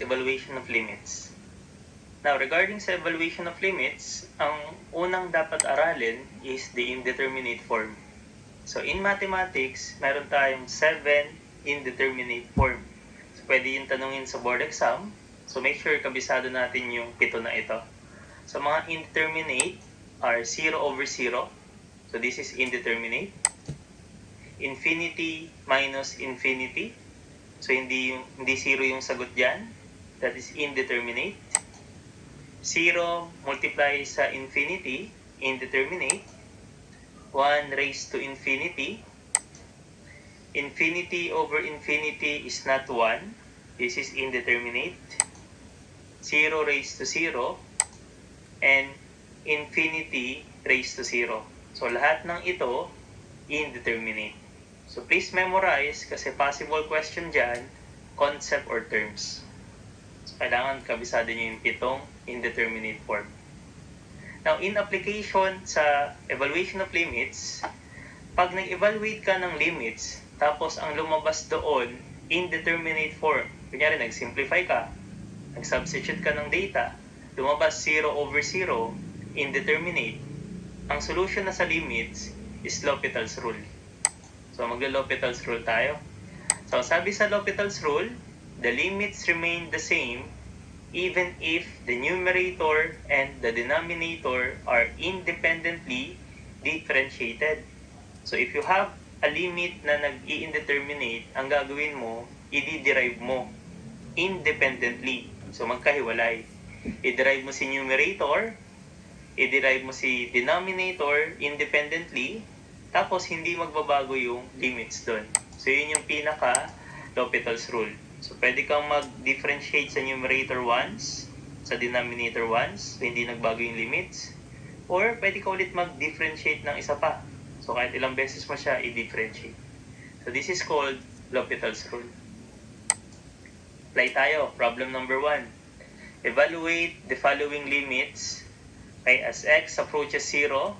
evaluation of limits. Now, regarding sa evaluation of limits, ang unang dapat aralin is the indeterminate form. So, in mathematics, meron tayong 7 indeterminate form. So, pwede yung tanungin sa board exam. So, make sure kabisado natin yung 7 na ito. So, mga indeterminate are 0 over 0. So, this is indeterminate. Infinity minus infinity. So, hindi 0 yung sagot dyan. That is indeterminate. 0 multiply sa infinity, indeterminate. 1 raised to infinity. Infinity over infinity is not 1. This is indeterminate. 0 raised to 0. And infinity raised to 0. So, lahat ng ito, indeterminate. So, please memorize kasi possible question dyan, concept or terms. So, kailangan kabisado nyo yung 7 indeterminate form. Now, in application sa evaluation of limits, pag nag-evaluate ka ng limits, tapos ang lumabas doon, indeterminate form. Kunyari, nag-simplify ka, nag-substitute ka ng data, lumabas 0 over 0, indeterminate. Ang solution na sa limits is L'Hopital's rule. So, magla-L'Hopital's rule tayo. So, sabi sa L'Hopital's rule, the limits remain the same even if the numerator and the denominator are independently differentiated. So, if you have a limit na nag-i-indeterminate, ang gagawin mo, i-derive mo independently. So, magkahiwalay. I-derive mo si numerator, i-derive mo si denominator independently, tapos hindi magbabago yung limits doon. So, yun yung pinaka L'Hopital's rule. So, pwede kang mag-differentiate sa numerator once, sa denominator once, so hindi nagbago yung limits. Or, pwede ka ulit mag-differentiate ng isa pa. So, kahit ilang beses mo siya i-differentiate. So, this is called L'Hopital's rule. Apply tayo. Problem number 1. Evaluate the following limits as x approaches 0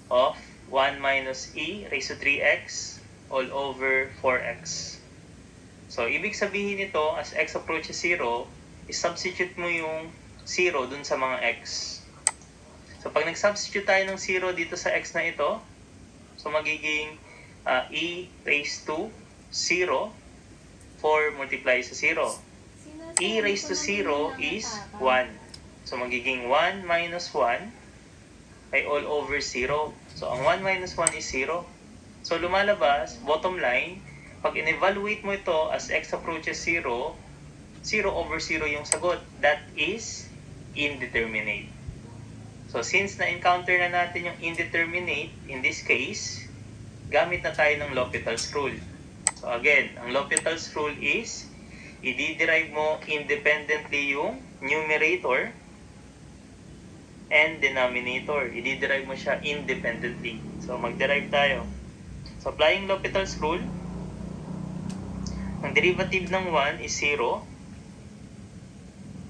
of 1 minus e raised to 3x all over 4x. So, ibig sabihin nito, as x approaches 0, i-substitute mo yung 0 dun sa mga x. So, pag nag-substitute tayo ng 0 dito sa x na ito, so magiging e raised to 0, 4 multiply sa 0. E raised to 0 is 1. So, magiging 1 minus 1 ay all over 0. So, ang 1 minus 1 is 0. So, lumalabas, bottom line, pag in-evaluate mo ito as x approaches 0, 0 over 0 yung sagot. That is indeterminate. So, since na-encounter na natin yung indeterminate, in this case, gamit na tayo ng L'Hopital's rule. So, again, ang L'Hopital's rule is, i-derive mo independently yung numerator and denominator. I-derive mo siya independently. So, mag-derive tayo. So, applying L'Hopital's rule, ang derivative ng 1 is 0.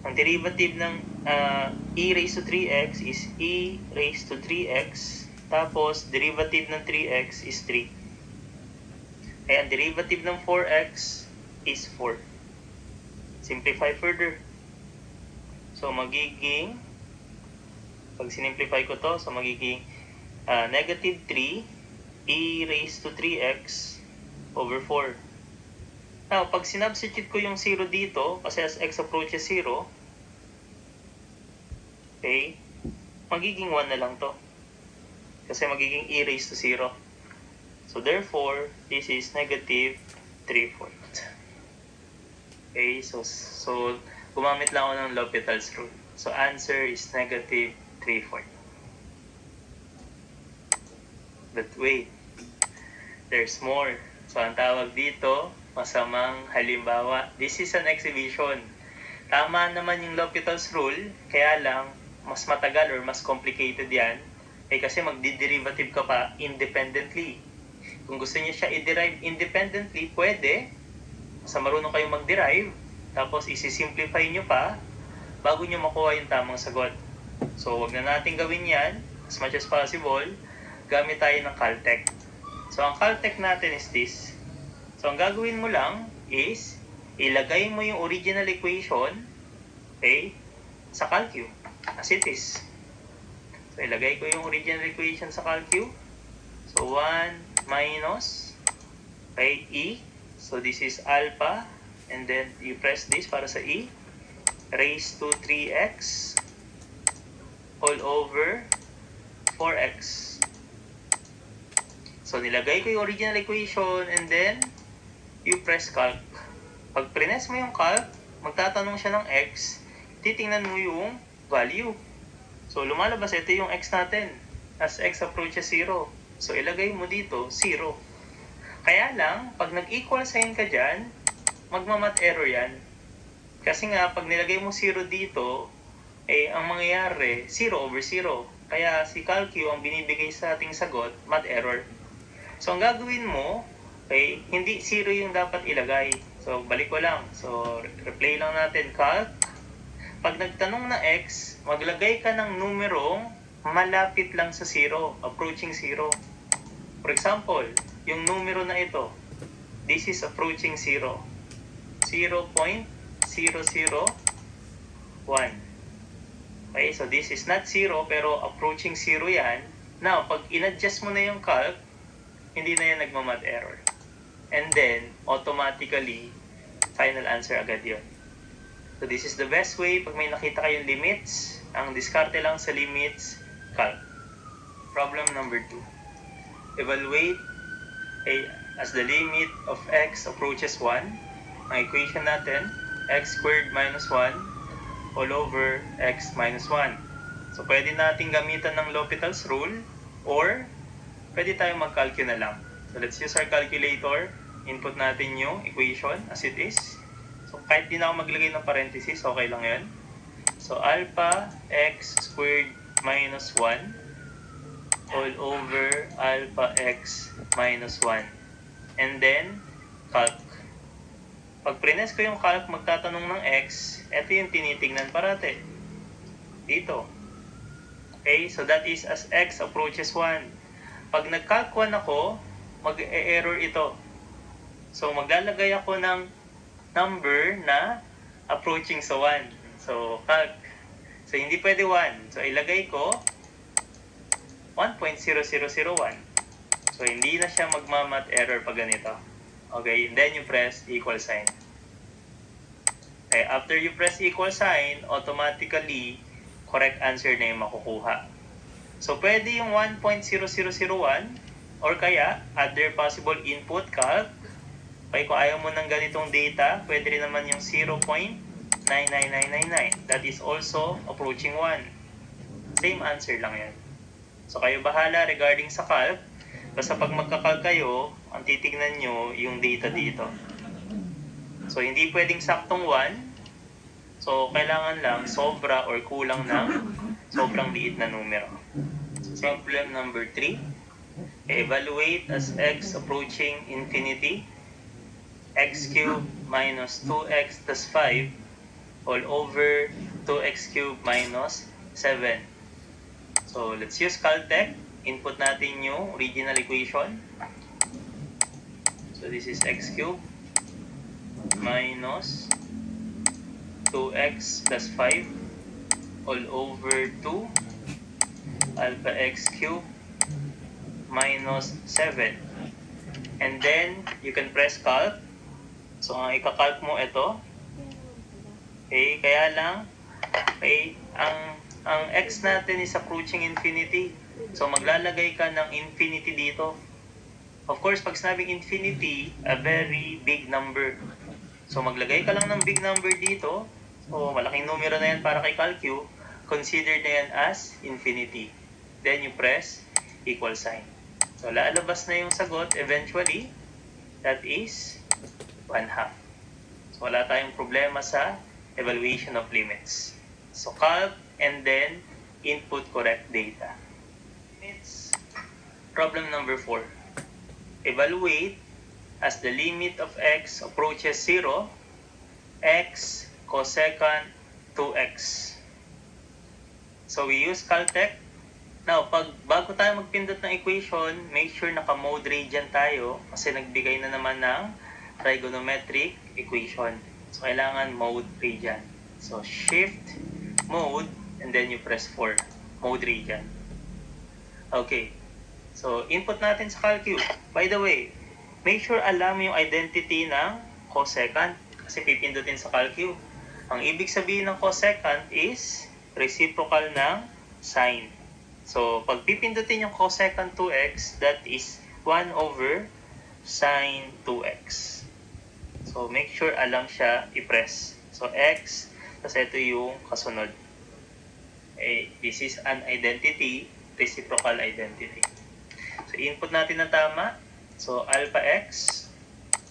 Ang derivative ng e raised to 3x is e raised to 3x. Tapos, derivative ng 3x is 3. Kaya, ang derivative ng 4x is 4. Simplify further. So, magiging, pag sinimplify ko to, so magiging negative 3 e raised to 3x over 4. Now, pag sinubstitute ko yung 0 dito, kasi as x approaches 0, okay, magiging 1 na lang to. Kasi magiging e raised to 0. So, therefore, this is negative 3/4. Okay, so gumamit lang ako ng L'Hopital's rule. So, answer is negative 3/4. But wait, there's more. So, ang tawag dito, masamang halimbawa. This is an exhibition. Tama naman yung L'Hopital's rule, kaya lang, mas matagal or mas complicated yan, kasi magdi-derivative ka pa independently. Kung gusto niyo siya i-derive independently, pwede. Sa marunong kayong mag-derive, tapos isi-simplify nyo pa, bago nyo makuha yung tamang sagot. So, wag na natin gawin yan, as much as possible, gamit tayo ng Caltech. So, ang Caltech natin is this. So, ang gagawin mo lang is, ilagay mo yung original equation, okay, sa Calcu, as it is. So, ilagay ko yung original equation sa Calcu. So, 1 minus, okay, E. So, this is alpha. And then, you press this para sa E. Raised to 3x all over 4x. So, nilagay ko yung original equation and then, you press calc. Pag prines mo yung calc, magtatanong siya ng x, titingnan mo yung value. So, lumalabas ito yung x natin as x approaches 0. So, ilagay mo dito 0. Kaya lang, pag nag-equal sign ka dyan, magmamat error yan. Kasi nga, pag nilagay mo 0 dito, ang mangyayari, 0 over 0. Kaya si Calcu ang binibigay sa ating sagot, mat error. So, ang gagawin mo, okay, hindi 0 yung dapat ilagay. So, balik ko lang. So, replay lang natin calc. Pag nagtanong na x, maglagay ka ng numerong malapit lang sa 0, approaching 0. For example, yung numero na ito, this is approaching 0. 0.001. Okay, so this is not 0 pero approaching 0 yan. Now, pag in-adjust mo na yung calc, hindi na yan nagmamat error. And then, automatically, final answer agad yun. So, this is the best way pag may nakita kayong limits. Ang diskarte lang sa limits, calc. Problem number 2. Evaluate as the limit of x approaches 1. Ang equation natin, x squared minus 1 all over x minus 1. So, pwede natin gamitan ng L'Hopital's rule or pwede tayong mag-calculate na lang. So, let's use our calculator. Input natin yung equation as it is. So, kahit di na ako maglagay ng parenthesis, okay lang yan. So, alpha x squared minus 1 all over alpha x minus 1. And then, calc. Pag prines ko yung calc, magtatanong ng x, ito yung tinitingnan parate. Dito. Okay, so that is as x approaches 1. Pag nag-calc 1 ako, mag-e-error ito. So, maglalagay ako ng number na approaching sa 1. So, calc. So, hindi pwede 1. So, ilagay ko 1.0001. So, hindi na siya magmamat error pag ganito. Okay, and then you press equal sign. Okay, after you press equal sign, automatically, correct answer na yung makukuha. So, pwede yung 1.0001 or kaya, other possible input calc. Okay, kung ayaw mo ng ganitong data, pwede rin naman yung 0.99999. That is also approaching 1. Same answer lang yan. So, kayo bahala regarding sa calc. Basta pag magka-calc kayo, ang titignan nyo yung data dito. So, hindi pwedeng saktong 1. So, kailangan lang sobra or kulang ng sobrang liit na numero. Problem number 3. Evaluate as x approaching infinity. X cubed minus 2x plus 5 all over 2x cubed minus 7. So, let's use Caltech. Input natin yung original equation. So, this is x cubed minus 2x plus 5 all over 2 alpha x cubed minus 7. And then, you can press calc. So, ang ikakalc mo ito. Okay, kaya lang, okay, ang x natin is approaching infinity. So, maglalagay ka ng infinity dito. Of course, pag sinabing infinity, a very big number. So, maglagay ka lang ng big number dito. So, malaking numero na yan para kay Calcu. Consider na yan as infinity. Then, you press equal sign. So, lalabas na yung sagot eventually. That is 1/2. So, wala tayong problema sa evaluation of limits. So, calc and then input correct data. Limits. Problem number 4. Evaluate as the limit of x approaches 0, x cosecant 2x. So, we use Caltech. Now, bago tayo magpindot ng equation, make sure naka-mode radian tayo kasi nagbigay na naman ng trigonometric equation. So, kailangan mode radian. So, shift, mode, and then you press 4. Mode radian. Okay. So, input natin sa CalQ. By the way, make sure alam mo yung identity ng cosecant kasi pipindutin sa CalQ. Ang ibig sabihin ng cosecant is reciprocal ng sine. So, pag pipindutin yung cosecant 2x, that is 1 over sine 2x. So, make sure alam siya i-press. So, x, tapos ito yung kasunod. This is an identity, reciprocal identity. So, input natin ng tama. So, alpha x,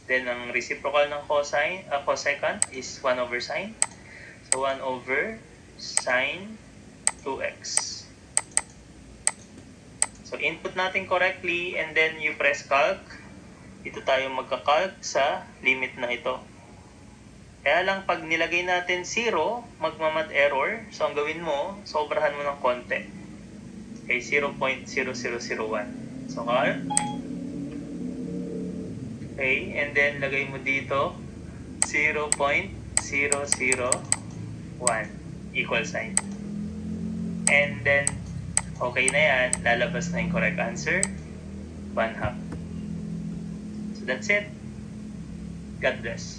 then ang reciprocal ng cosecant is 1 over sine. So, 1 over sine 2x. So, input natin correctly and then you press calc. Dito tayo magka-calc sa limit na ito. Kaya lang pag nilagay natin 0, magmamad error. So, ang gawin mo, sobrahan mo ng konti. Okay, 0.0001. So, calc. Okay, and then lagay mo dito 0.001 equal sign. And then, okay na yan, lalabas na yung correct answer, 1/2. So that's it. God bless.